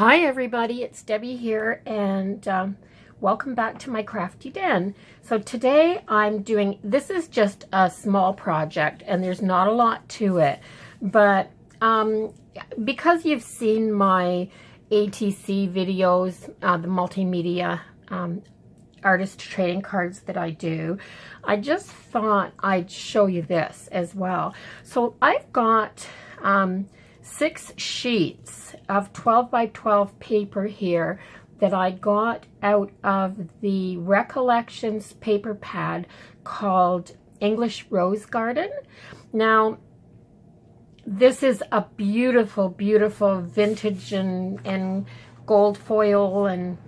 Hi everybody, it's Debbie here, and welcome back to my crafty den. So today I'm doing, this is just a small project and there's not a lot to it, but because you've seen my ATC videos, the multimedia artist trading cards that I do, I just thought I'd show you this as well. So I've got 6 sheets of 12 by 12 paper here that I got out of the Recollections paper pad called English Rose Garden. Now, this is a beautiful, beautiful vintage and gold foil, and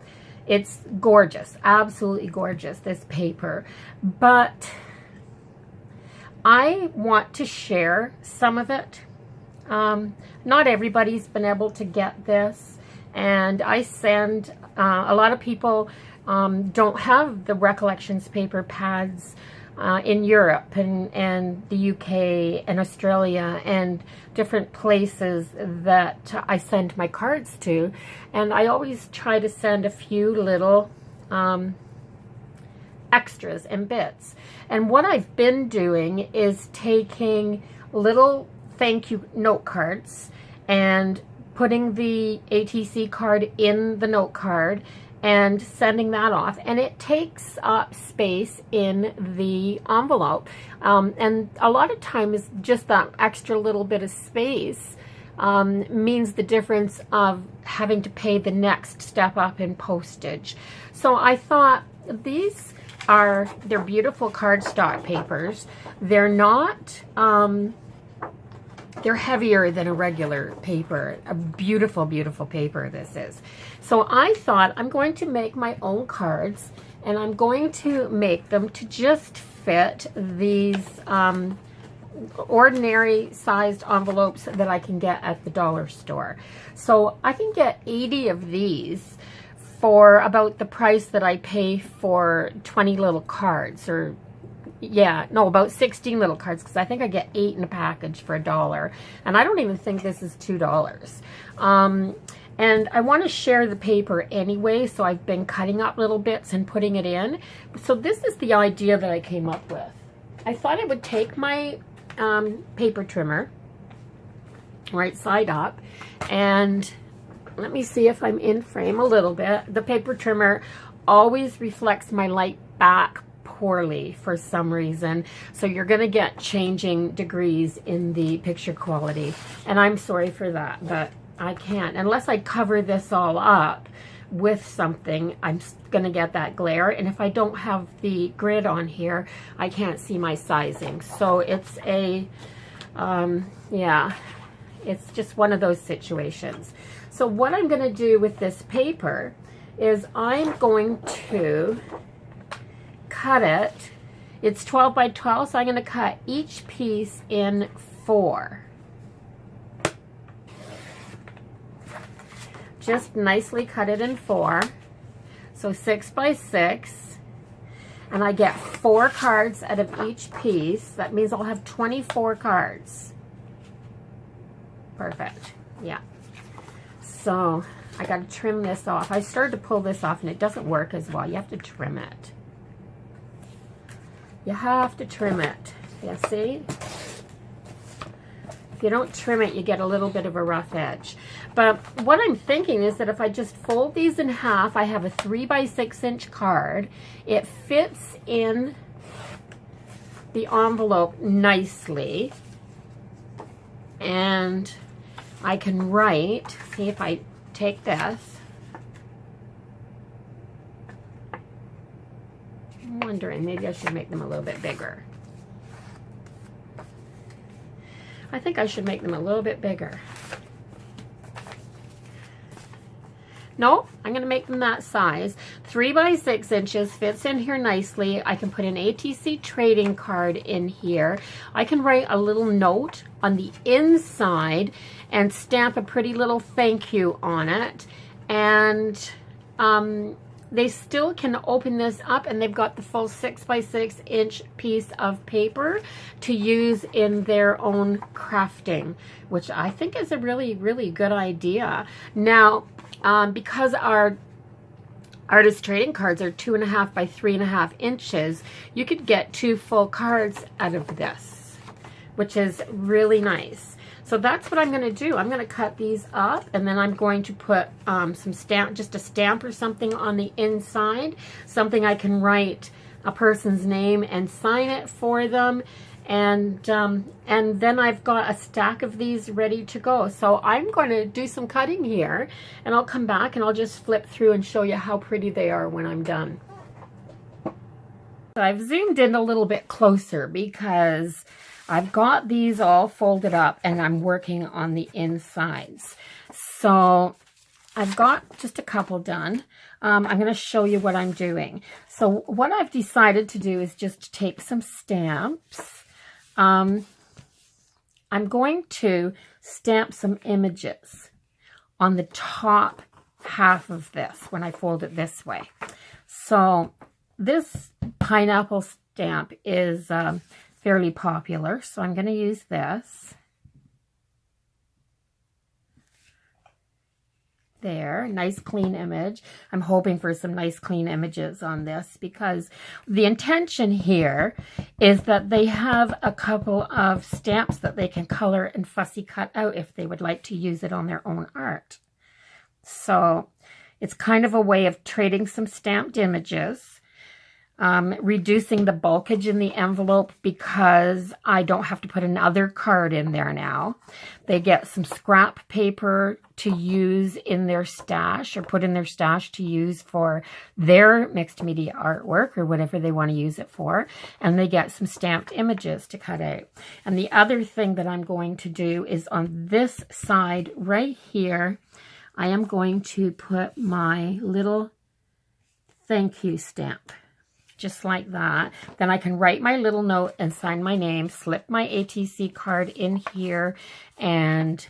it's gorgeous, absolutely gorgeous, this paper. But I want to share some of it. Not everybody's been able to get this, and I send a lot of people don't have the Recollections paper pads in Europe and the UK and Australia and different places that I send my cards to, and I always try to send a few little extras and bits. And what I've been doing is taking little thank you note cards and putting the ATC card in the note card and sending that off, and it takes up space in the envelope, and a lot of times just that extra little bit of space means the difference of having to pay the next step up in postage. So I thought they're beautiful cardstock papers. They're not they're heavier than a regular paper. A beautiful, beautiful paper this is. So I thought I'm going to make my own cards, and I'm going to make them to just fit these ordinary sized envelopes that I can get at the dollar store. So I can get 80 of these for about the price that I pay for 20 little cards, or yeah, no, about 16 little cards, because I think I get 8 in a package for $1, and I don't even think this is $2. And I want to share the paper anyway, so I've been cutting up little bits and putting it in. So this is the idea that I came up with. I thought I would take my paper trimmer, right side up, and let me see if I'm in frame a little bit. The paper trimmer always reflects my light back poorly for some reason, so you're going to get changing degrees in the picture quality, and I'm sorry for that, but I can't unless I cover this all up with something. I'm going to get that glare, and if I don't have the grid on here, I can't see my sizing. So it's a yeah, it's just one of those situations. So what I'm going to do with this paper is I'm going to cut it. It's 12 by 12, so I'm going to cut each piece in 4. Just nicely cut it in 4. So 6 by 6. And I get 4 cards out of each piece. That means I'll have 24 cards. Perfect. Yeah. So I got to trim this off. I started to pull this off and it doesn't work as well. You have to trim it. You have to trim it. You see? If you don't trim it, you get a little bit of a rough edge. But what I'm thinking is that if I just fold these in half, I have a 3 by 6 inch card. It fits in the envelope nicely. And I can write, see if I take this. I'm wondering, maybe I should make them a little bit bigger. I think I should make them a little bit bigger. No, I'm going to make them that size. 3 by 6 inches fits in here nicely. I can put an ATC trading card in here. I can write a little note on the inside and stamp a pretty little thank you on it. And they still can open this up, and they've got the full 6 by 6 inch piece of paper to use in their own crafting, which I think is a really, really good idea. Now, because our artist trading cards are 2.5 by 3.5 inches, you could get 2 full cards out of this, which is really nice. So that's what I'm going to do. I'm going to cut these up, and then I'm going to put some stamp, just a stamp or something on the inside, something I can write a person's name and sign it for them. And then I've got a stack of these ready to go. So I'm going to do some cutting here, and I'll come back and I'll just flip through and show you how pretty they are when I'm done. So I've zoomed in a little bit closer because I've got these all folded up and I'm working on the insides. So I've got just a couple done. I'm going to show you what I'm doing. So what I've decided to do is just take some stamps. I'm going to stamp some images on the top half of this when I fold it this way. So this pineapple stamp is fairly popular, so I'm going to use this. There, nice clean image. I'm hoping for some nice clean images on this because the intention here is that they have a couple of stamps that they can color and fussy cut out if they would like to use it on their own art. So it's kind of a way of trading some stamped images, reducing the bulkage in the envelope because I don't have to put another card in there now. They get some scrap paper to use in their stash or put in their stash to use for their mixed media artwork or whatever they want to use it for. And they get some stamped images to cut out. And the other thing that I'm going to do is on this side right here, I am going to put my little thank you stamp. Just like that. Then I can write my little note and sign my name, slip my ATC card in here, and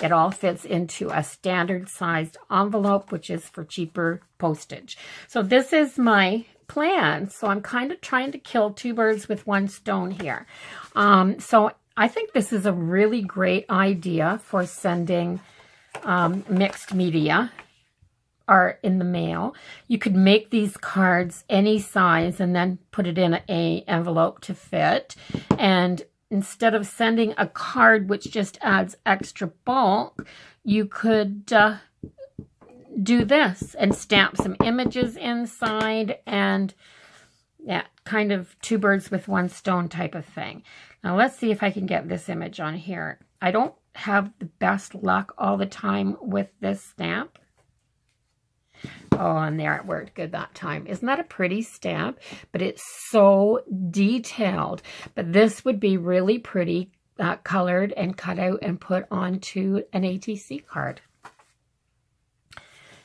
it all fits into a standard sized envelope, which is for cheaper postage. So this is my plan. So I'm kind of trying to kill 2 birds with 1 stone here. So I think this is a really great idea for sending mixed media are in the mail. You could make these cards any size and then put it in an envelope to fit. And instead of sending a card which just adds extra bulk, you could do this and stamp some images inside, and yeah, kind of 2 birds with 1 stone type of thing. Now let's see if I can get this image on here. I don't have the best luck all the time with this stamp. Oh, and there it worked good that time. Isn't that a pretty stamp? But it's so detailed. But this would be really pretty colored and cut out and put onto an ATC card.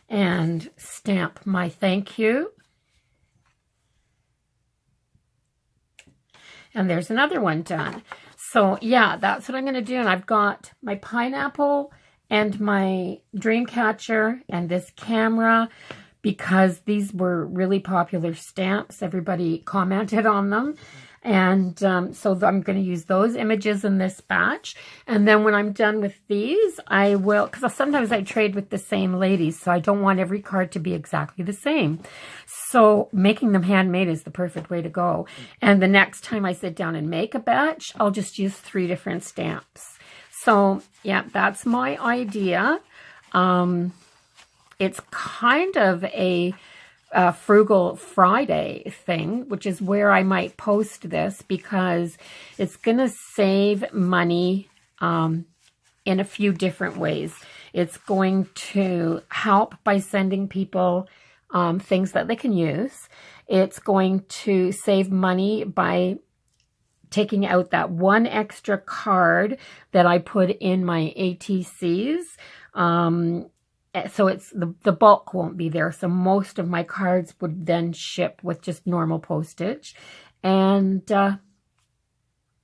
And stamp my thank you. And there's another one done. So yeah, that's what I'm going to do. And I've got my pineapple and my dream catcher and this camera, because these were really popular stamps. Everybody commented on them. And so I'm going to use those images in this batch. And then when I'm done with these, I will, because sometimes I trade with the same ladies, so I don't want every card to be exactly the same. So making them handmade is the perfect way to go. And the next time I sit down and make a batch, I'll just use 3 different stamps. So yeah, that's my idea. It's kind of a Frugal Friday thing, which is where I might post this because it's going to save money in a few different ways. It's going to help by sending people things that they can use. It's going to save money by taking out that 1 extra card that I put in my ATCs. So it's the bulk won't be there. So most of my cards would then ship with just normal postage. And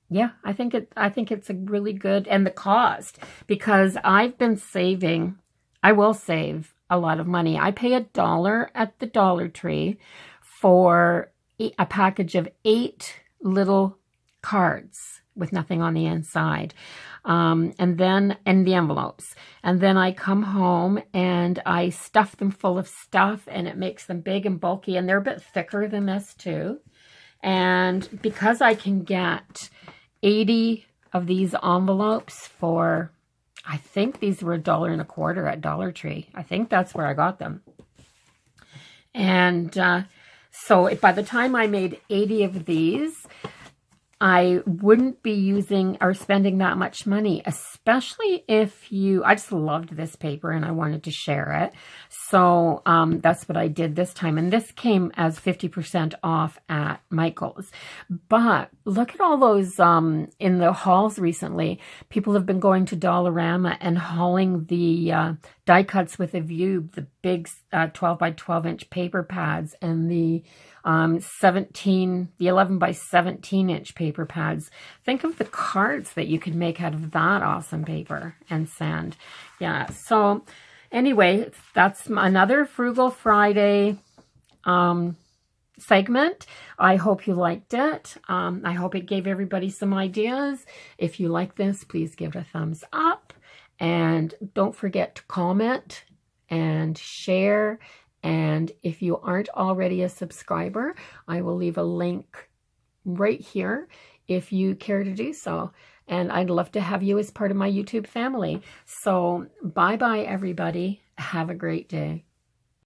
yeah, I think it's a really good, and the cost, because I've been saving, I will save a lot of money. I pay $1 at the Dollar Tree for a package of 8 little cards, with nothing on the inside. And the envelopes. And then I come home and I stuff them full of stuff, and it makes them big and bulky, and they're a bit thicker than this too. And because I can get 80 of these envelopes for, I think these were $1.25 at Dollar Tree. I think that's where I got them. And so by the time I made 80 of these, I wouldn't be using or spending that much money, especially if I just loved this paper and I wanted to share it. So that's what I did this time. And this came as 50% off at Michael's. But look at all those in the hauls recently. People have been going to Dollarama and hauling the die cuts with a view, the big 12 by 12 inch paper pads, and the 11 by 17 inch paper pads. Think of the cards that you could make out of that awesome paper and sand. Yeah, so anyway, that's another Frugal Friday segment. I hope you liked it. I hope it gave everybody some ideas. If you like this, please give it a thumbs up. And don't forget to comment and share. And if you aren't already a subscriber, I will leave a link right here if you care to do so. And I'd love to have you as part of my YouTube family. So bye-bye, everybody. Have a great day.